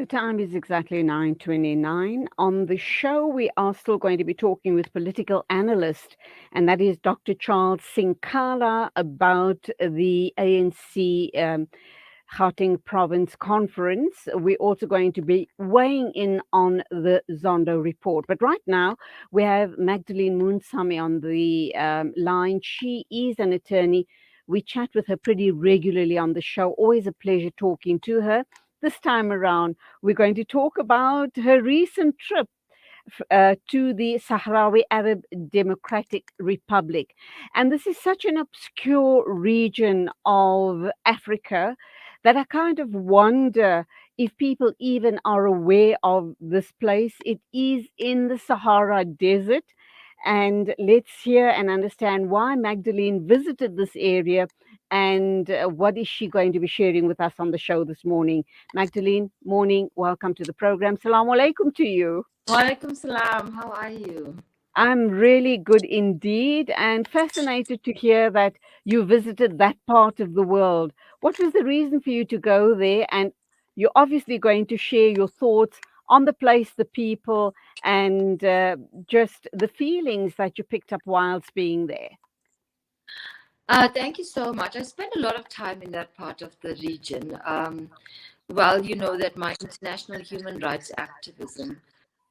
The time is exactly 9:29. On the show, we are still going to be talking with political analyst, and that is Dr. Charles Sinkala about the ANC Gauteng Province Conference. We're also going to be weighing in on the Zondo report. But right now, we have Magdalene Moonsamy on the line. She is an attorney. We chat with her pretty regularly on the show. Always a pleasure talking to her. This time around, we're going to talk about her recent trip to the Sahrawi Arab Democratic Republic. And this is such an obscure region of Africa that I kind of wonder if people even are aware of this place. It is in the Sahara Desert. And let's hear and understand why Magdalene visited this area and what is she going to be sharing with us on the show this morning. Magdalene, morning. Welcome to the program. Assalamu alaikum to you. Walaikum salam. How are you? I'm really good indeed and fascinated to hear that you visited that part of the world. What was the reason for you to go there? And you're obviously going to share your thoughts on the place, the people, and just the feelings that you picked up whilst being there. Thank you so much. I spent a lot of time in that part of the region. Well, you know that my international human rights activism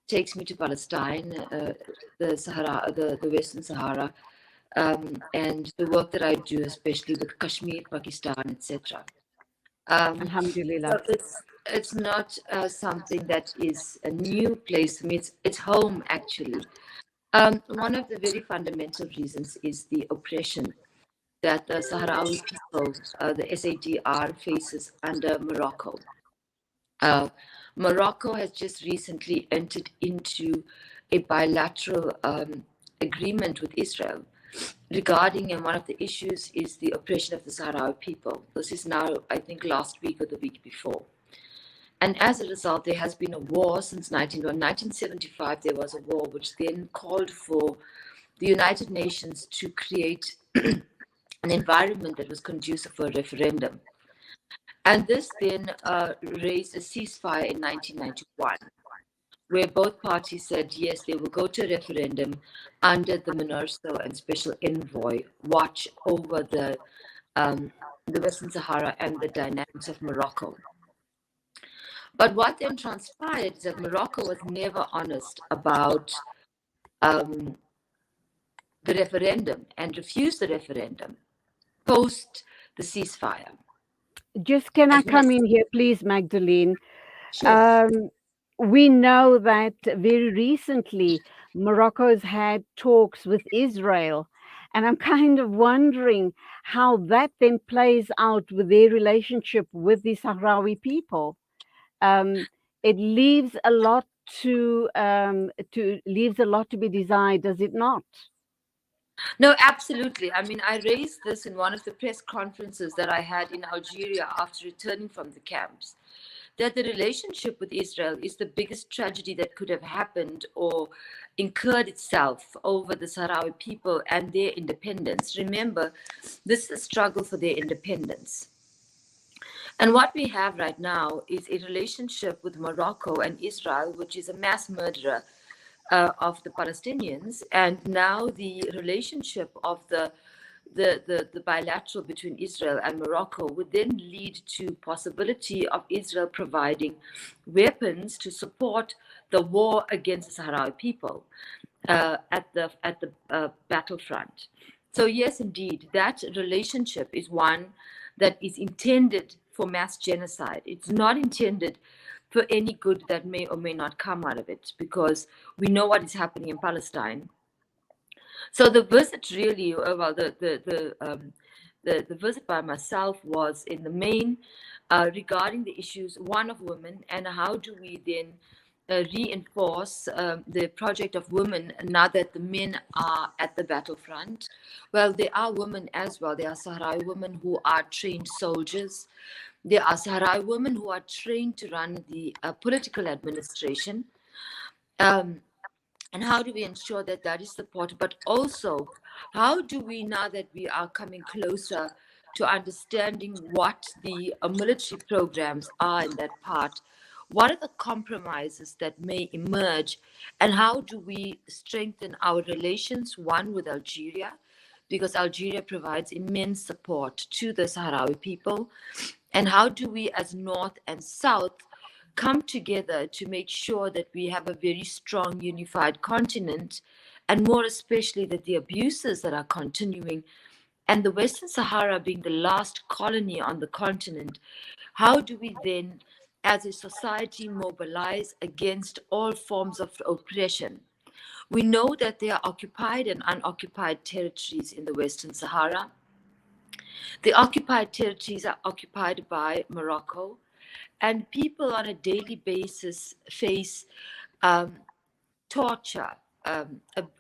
takes me to Palestine, the Western Sahara, and the work that I do, especially with Kashmir, Pakistan, etc. Alhamdulillah. So it's not something that is a new place for me. It's home, actually. One of the very fundamental reasons is the oppression that the Sahrawi people, the SADR, faces under Morocco. Morocco has just recently entered into a bilateral agreement with Israel regarding, and one of the issues is the oppression of the Sahrawi people. This is now, I think, last week or the week before. And as a result, there has been a war since 1975. There was a war which then called for the United Nations to create an environment that was conducive for a referendum. And this then raised a ceasefire in 1991, where both parties said, yes, they will go to a referendum under the MINURSO and Special Envoy watch over the Western Sahara and the dynamics of Morocco. But what then transpired is that Morocco was never honest about the referendum and refused the referendum post the ceasefire. Just can I come in here, please, Magdalene? Sure. We know that very recently Morocco's had talks with Israel, and I'm kind of wondering how that then plays out with their relationship with the Sahrawi people. It leaves a lot to be desired, does it not? No, absolutely. I mean, I raised this in one of the press conferences that I had in Algeria after returning from the camps, that the relationship with Israel is the biggest tragedy that could have happened or incurred itself over the Sahrawi people and their independence. Remember, this is a struggle for their independence. And what we have right now is a relationship with Morocco and Israel, which is a mass murderer of the Palestinians, and now the relationship of the bilateral between Israel and Morocco would then lead to possibility of Israel providing weapons to support the war against the Sahrawi people at the battlefront. So yes, indeed, that relationship is one that is intended for mass genocide. It's not intended for any good that may or may not come out of it, because we know what is happening in Palestine. So the visit really, well, the visit by myself was in the main regarding the issues, one of women, and how do we then reinforce the project of women now that the men are at the battlefront. Well, there are women as well. There are Sahrawi women who are trained soldiers. There are Sahrawi women who are trained to run the political administration. And how do we ensure that that is supported? But also, how do we, now that we are coming closer to understanding what the military programs are in that part, What are the compromises that may emerge, and how do we strengthen our relations, one with Algeria, because Algeria provides immense support to the Sahrawi people, and how do we as North and South come together to make sure that we have a very strong unified continent, and more especially that the abuses that are continuing, and the Western Sahara being the last colony on the continent, how do we then as a society mobilize against all forms of oppression? We know that there are occupied and unoccupied territories in the Western Sahara. The occupied territories are occupied by Morocco, and people on a daily basis face torture,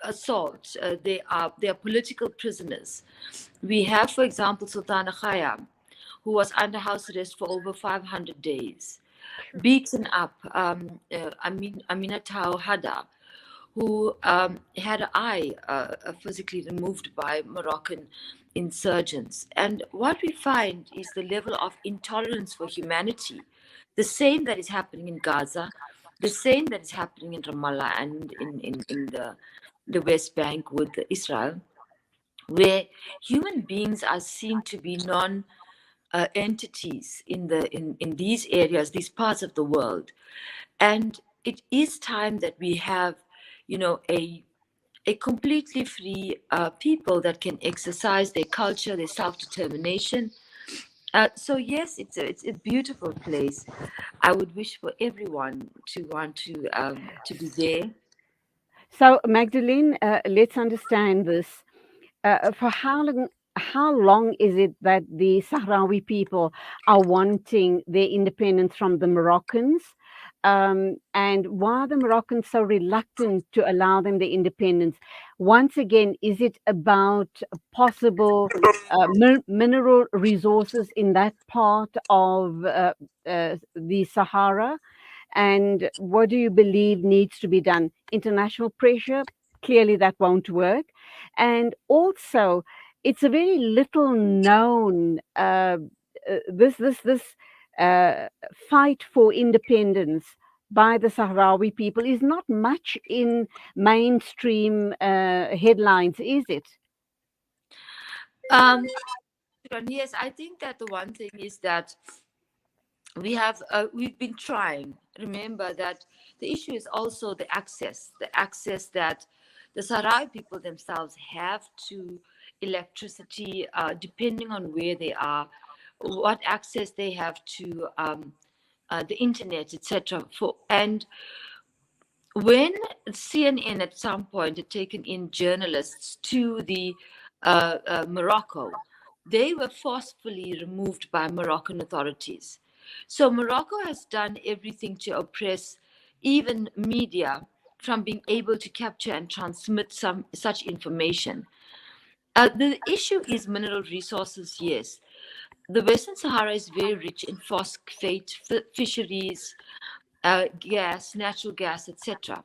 assault. They are political prisoners. We have, for example, Sultana Khayyam, who was under house arrest for over 500 days, beaten up. Aminata Hada, who had an eye physically removed by Moroccan insurgents. And what we find is the level of intolerance for humanity, the same that is happening in Gaza, the same that is happening in Ramallah and in the West Bank with Israel, where human beings are seen to be non entities in these areas, these parts of the world. And it is time that we have, a completely free people that can exercise their culture, their self-determination. So yes, it's a beautiful place. I would wish for everyone to want to be there. So, Magdalene, let's understand this. For how long is it that the Sahrawi people are wanting their independence from the Moroccans? And why are the Moroccans so reluctant to allow them their independence? Once again, is it about possible mineral resources in that part of the Sahara? And what do you believe needs to be done? International pressure? Clearly, that won't work. And also, it's a very little known this uh, fight for independence by the Sahrawi people is not much in mainstream headlines, is it? Yes, I think that the one thing is that we've been trying. Remember that the issue is also the access that the Sahrawi people themselves have to electricity, depending on where they are, what access they have to the internet, etc. And when CNN at some point had taken in journalists to the Morocco, they were forcefully removed by Moroccan authorities. So Morocco has done everything to oppress even media from being able to capture and transmit such information. The issue is mineral resources, yes. The Western Sahara is very rich in phosphate, fisheries, gas, natural gas, etc.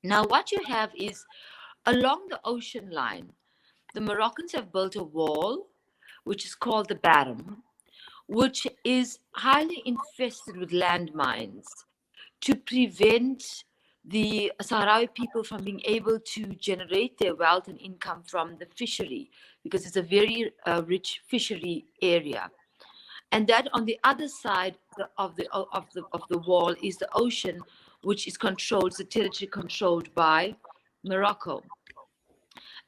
Now, what you have is along the ocean line, the Moroccans have built a wall, which is called the Barram, which is highly infested with landmines to prevent the Sahrawi people from being able to generate their wealth and income from the fishery, because it's a very rich fishery area. And that on the other side of the wall is the ocean, which is the territory controlled by Morocco.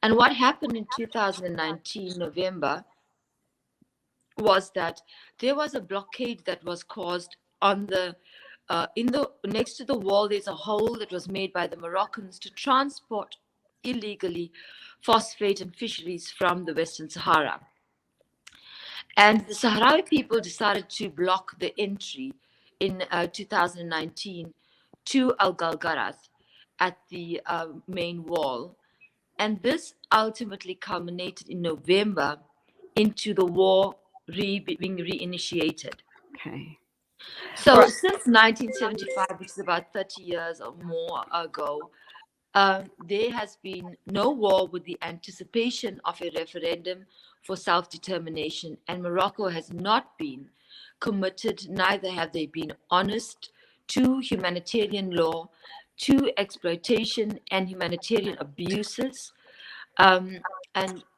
And what happened in 2019 November was that there was a blockade that was caused on the next to the wall. There's a hole that was made by the Moroccans to transport illegally phosphate and fisheries from the Western Sahara. And the Sahrawi people decided to block the entry in 2019 to Al Galgarath at the main wall. And this ultimately culminated in November into the war being reinitiated. Okay. So since 1975, which is about 30 years or more ago, there has been no war with the anticipation of a referendum for self-determination, and Morocco has not been committed, neither have they been honest to humanitarian law, to exploitation and humanitarian abuses. And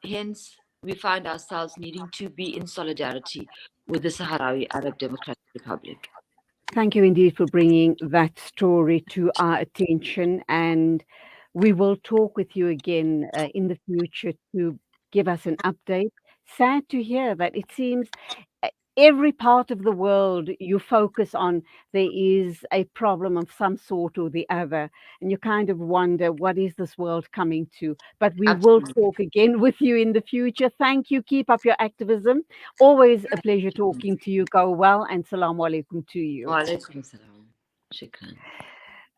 hence, we find ourselves needing to be in solidarity with the Sahrawi Arab Democratic Republic. Thank you indeed for bringing that story to our attention. And we will talk with you again in the future to give us an update. Sad to hear that it seems every part of the world you focus on, there is a problem of some sort or the other. And you kind of wonder, what is this world coming to? But we will Absolutely. talk again with you in the future. Thank you. Keep up your activism. Always a pleasure talking to you. Go well, and salaam alaikum to you. Wa alaikum salam. Shukran.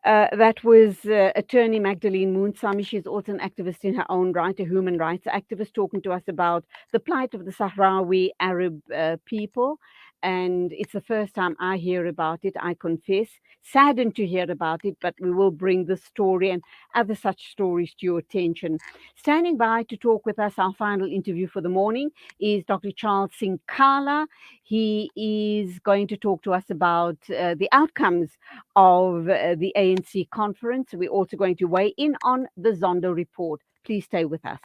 That was attorney Magdalene Moonsamy. She's also an activist in her own right, a human rights activist, talking to us about the plight of the Sahrawi Arab people. And it's the first time I hear about it, I confess. Saddened to hear about it, but we will bring the story and other such stories to your attention. Standing by to talk with us, our final interview for the morning is Dr. Charles Sinkala. He is going to talk to us about the outcomes of the ANC conference. We're also going to weigh in on the Zondo report. Please stay with us.